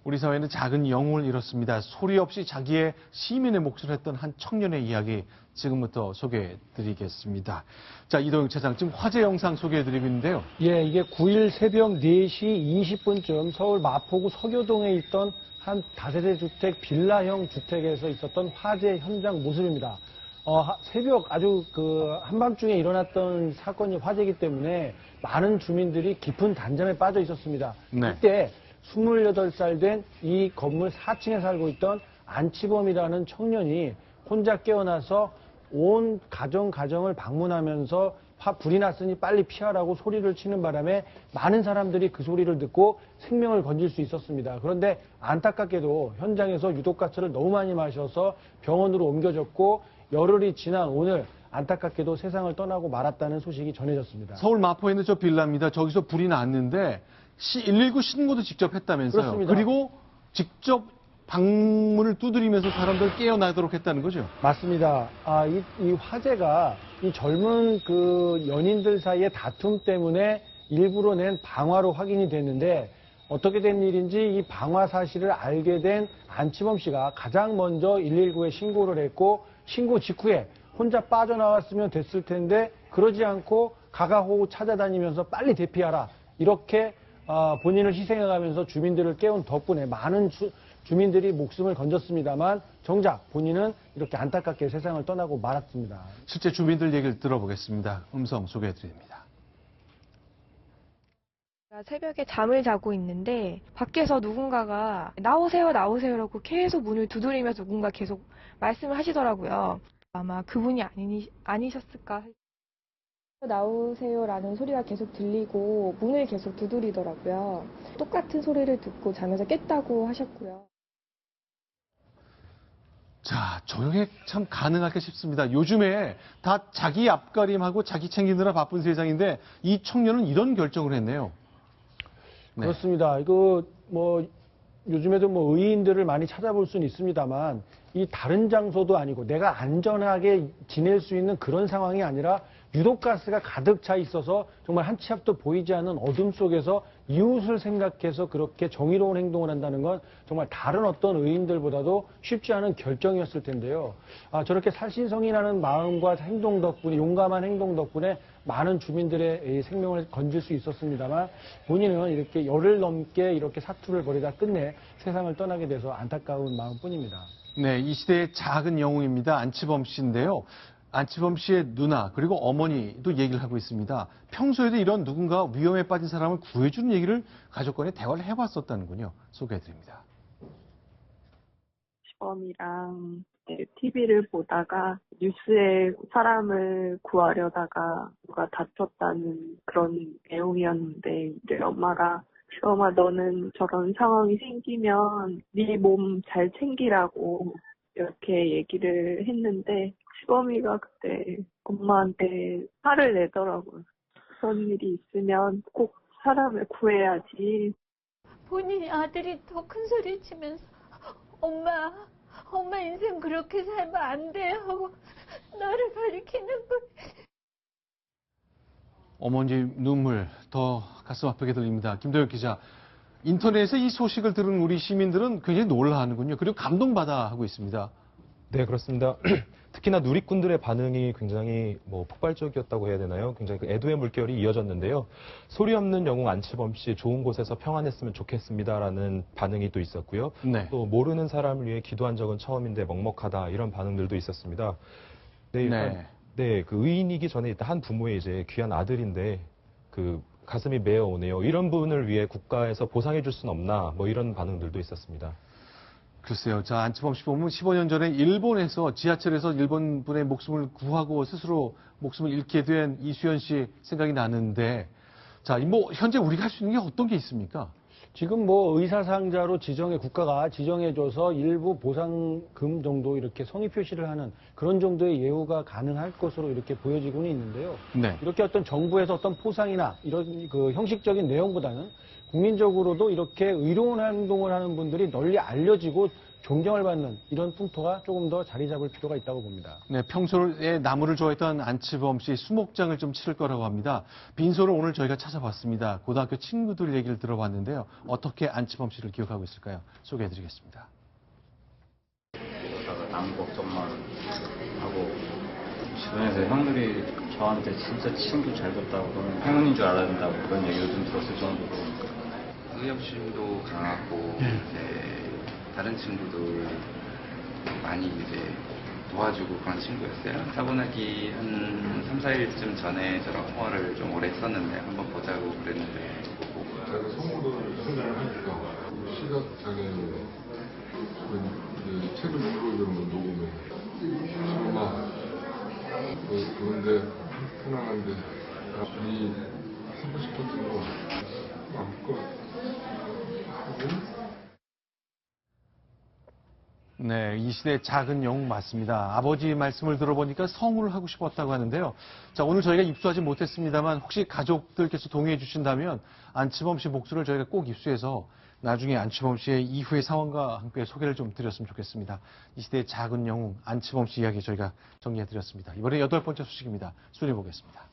우리 사회는 작은 영웅을 잃었습니다. 소리 없이 자기의 시민의 몫을 했던 한 청년의 이야기 지금부터 소개해드리겠습니다. 자, 이도영 차장, 지금 화재 영상 소개해드리고 있는데요. 예, 이게 9일 새벽 4시 20분쯤 서울 마포구 서교동에 있던 한 다세대 주택 빌라형 주택에서 있었던 화재 현장 모습입니다. 새벽 아주 한밤중에 일어났던 사건이 화재이기 때문에 많은 주민들이 깊은 단잠에 빠져 있었습니다. 네. 이때 28살 된 이 건물 4층에 살고 있던 안치범이라는 청년이 혼자 깨어나서 온 가정을 방문하면서 불이 났으니 빨리 피하라고 소리를 치는 바람에 많은 사람들이 그 소리를 듣고 생명을 건질 수 있었습니다. 그런데 안타깝게도 현장에서 유독가스를 너무 많이 마셔서 병원으로 옮겨졌고 열흘이 지난 오늘 안타깝게도 세상을 떠나고 말았다는 소식이 전해졌습니다. 서울 마포에 있는 저 빌라입니다. 저기서 불이 났는데 119 신고도 직접 했다면서요. 그렇습니다. 그리고 직접 방문을 두드리면서 사람들 깨어나도록 했다는 거죠? 맞습니다. 이 화재가 이 젊은 연인들 사이의 다툼 때문에 일부러 낸 방화로 확인이 됐는데 어떻게 된 일인지 이 방화 사실을 알게 된 안치범 씨가 가장 먼저 119에 신고를 했고 신고 직후에 혼자 빠져나왔으면 됐을 텐데 그러지 않고 가가호호 찾아다니면서 빨리 대피하라 이렇게 본인을 희생해가면서 주민들을 깨운 덕분에 많은 주민들이 목숨을 건졌습니다만 정작 본인은 이렇게 안타깝게 세상을 떠나고 말았습니다. 실제 주민들 얘기를 들어보겠습니다. 음성 소개해드립니다. 새벽에 잠을 자고 있는데 밖에서 누군가가 나오세요 나오세요라고 계속 문을 두드리면서 누군가 계속 말씀을 하시더라고요. 아마 그분이 아니셨을까. 나오세요라는 소리가 계속 들리고 문을 계속 두드리더라고요. 똑같은 소리를 듣고 자면서 깼다고 하셨고요. 자, 저게 참 가능할까 싶습니다. 요즘에 다 자기 앞가림하고 자기 챙기느라 바쁜 세상인데 이 청년은 이런 결정을 했네요. 네. 그렇습니다. 요즘에도 의인들을 많이 찾아볼 수는 있습니다만 이 다른 장소도 아니고 내가 안전하게 지낼 수 있는 그런 상황이 아니라 유독가스가 가득 차 있어서 정말 한 치 앞도 보이지 않는 어둠 속에서 이웃을 생각해서 그렇게 정의로운 행동을 한다는 건 정말 다른 어떤 의인들보다도 쉽지 않은 결정이었을 텐데요. 저렇게 살신성이 나는 마음과 행동 덕분에 용감한 행동 덕분에 많은 주민들의 생명을 건질 수 있었습니다만 본인은 이렇게 열흘 넘게 이렇게 사투를 벌이다 끝내 세상을 떠나게 돼서 안타까운 마음뿐입니다. 네, 이 시대의 작은 영웅입니다. 안치범 씨인데요. 안치범 씨의 누나 그리고 어머니도 얘기를 하고 있습니다. 평소에도 이런 누군가 위험에 빠진 사람을 구해주는 얘기를 가족 간에 대화를 해봤었다는군요. 소개해드립니다. 시범이랑 TV를 보다가 뉴스에 사람을 구하려다가 누가 다쳤다는 그런 내용이었는데 이제 엄마가 시범아 너는 저런 상황이 생기면 네 몸 잘 챙기라고 이렇게 얘기를 했는데 시범이가 그때 엄마한테 화를 내더라고요. 그런 일이 있으면 꼭 사람을 구해야지. 본인이 아들이 더 큰 소리 치면서 엄마 인생 그렇게 살면 안 돼 하고 나를 가리키는 거. 어머니 눈물 더 가슴 아프게 들립니다. 김도영 기자, 인터넷에 이 소식을 들은 우리 시민들은 굉장히 놀라하는군요. 그리고 감동받아 하고 있습니다. 네, 그렇습니다. 특히나 누리꾼들의 반응이 굉장히 폭발적이었다고 해야 되나요? 굉장히 애도의 물결이 이어졌는데요. 소리 없는 영웅 안치범 씨 좋은 곳에서 평안했으면 좋겠습니다라는 반응이 또 있었고요. 네. 또 모르는 사람을 위해 기도한 적은 처음인데 먹먹하다 이런 반응들도 있었습니다. 네, 그 의인이기 전에 있던 한 부모의 이제 귀한 아들인데 가슴이 메어오네요. 이런 분을 위해 국가에서 보상해 줄 수는 없나 이런 반응들도 있었습니다. 글쎄요. 자, 안치범 씨 보면 15년 전에 일본에서 지하철에서 일본 분의 목숨을 구하고 스스로 목숨을 잃게 된 이수연 씨 생각이 나는데, 자, 현재 우리가 할 수 있는 게 어떤 게 있습니까? 지금 의사상자로 국가가 지정해줘서 일부 보상금 정도 이렇게 성의 표시를 하는 그런 정도의 예우가 가능할 것으로 이렇게 보여지고는 있는데요. 네. 이렇게 어떤 정부에서 어떤 포상이나 이런 형식적인 내용보다는 국민적으로도 이렇게 의로운 행동을 하는 분들이 널리 알려지고 존경을 받는 이런 풍토가 조금 더 자리 잡을 필요가 있다고 봅니다. 네, 평소에 나무를 좋아했던 안치범 씨 수목장을 좀 치를 거라고 합니다. 빈소를 오늘 저희가 찾아봤습니다. 고등학교 친구들 얘기를 들어봤는데요. 어떻게 안치범 씨를 기억하고 있을까요? 소개해드리겠습니다. 나무 걱정만 하고 주변에서 형들이 저한테 진짜 친구 잘 뒀다고 그러면 행운인 줄 알아야 된다고 그런 얘기를 좀 들었을 정도로 의협심도 강하고 이제 다른 친구들 많이 이제 도와주고 그런 친구였어요. 사고 나기 한 3, 4일쯤 전에 저랑 통화를 좀 오래 했었는데 한번 보자고 그랬는데 제가 선물을 생각을 하니까 시각 장애인 책을 읽어주는 거 녹음해. 엄마 그런데 편안한데 이 하고 싶었던 거 마음껏 네, 이 시대의 작은 영웅 맞습니다. 아버지 말씀을 들어보니까 성우를 하고 싶었다고 하는데요. 자, 오늘 저희가 입수하지 못했습니다만 혹시 가족들께서 동의해 주신다면 안치범 씨 목소리를 저희가 꼭 입수해서 나중에 안치범 씨의 이후의 상황과 함께 소개를 좀 드렸으면 좋겠습니다. 이 시대의 작은 영웅 안치범 씨 이야기 저희가 정리해 드렸습니다. 이번에 8번째 소식입니다. 순위 보겠습니다.